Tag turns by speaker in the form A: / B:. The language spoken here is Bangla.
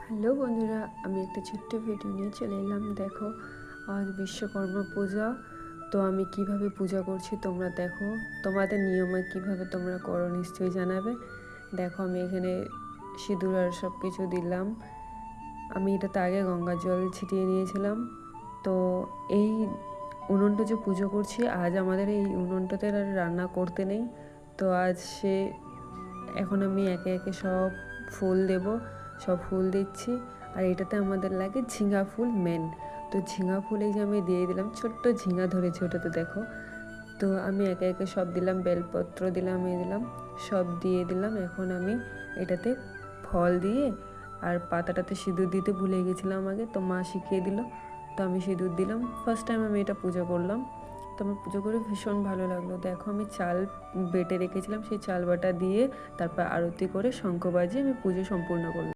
A: হ্যালো বন্ধুরা, আমি একটা ছোট্ট ভিডিও নিয়ে চলে এলাম। দেখো, আজ বিশ্বকর্মা পূজা। তো আমি কিভাবে পূজা করছি তোমরা দেখো। তোমাদের নিয়মে কিভাবে তোমরা করো নিশ্চয়ই জানাবে। দেখো, আমি এখানে সিঁদুর আর সব কিছু দিলাম। আমি এটাতে আগে গঙ্গা জল ছিটিয়ে নিয়েছিলাম। তো এই উনুনটা যে পুজো করছি, আজ আমাদের এই উনুনটাতে আর রান্না করতে নেই। তো আজ এখন আমি একে একে সব ফুল দেব, সব ফুল দিচ্ছি। আর এটাতে আমাদের লাগে ঝিঙা ফুল মেন। তো ঝিঙা ফুল এই যে আমি দিয়ে দিলাম, ছোট্ট ঝিঙা ধরেছে ওটাতে দেখো। তো আমি একে একে সব দিলাম, বেলপত্র দিলাম, দিলাম, সব দিয়ে দিলাম। এখন আমি এটাতে ফল দিয়ে আর পাতাটাতে সিঁদুর দিতে ভুলে গেছিলাম আগে, তো মা শিখিয়ে দিল। তো আমি সিঁদুর দিলাম, ফার্স্ট টাইম আমি এটা পুজো করলাম। তো আমার পুজো করে ভীষণ ভালো লাগলো। দেখো, আমি চাল বেটে রেখেছিলাম, সেই চাল বাটা দিয়ে তারপর আরতি করে শঙ্খ বাজিয়ে আমি পুজো সম্পূর্ণ করলাম।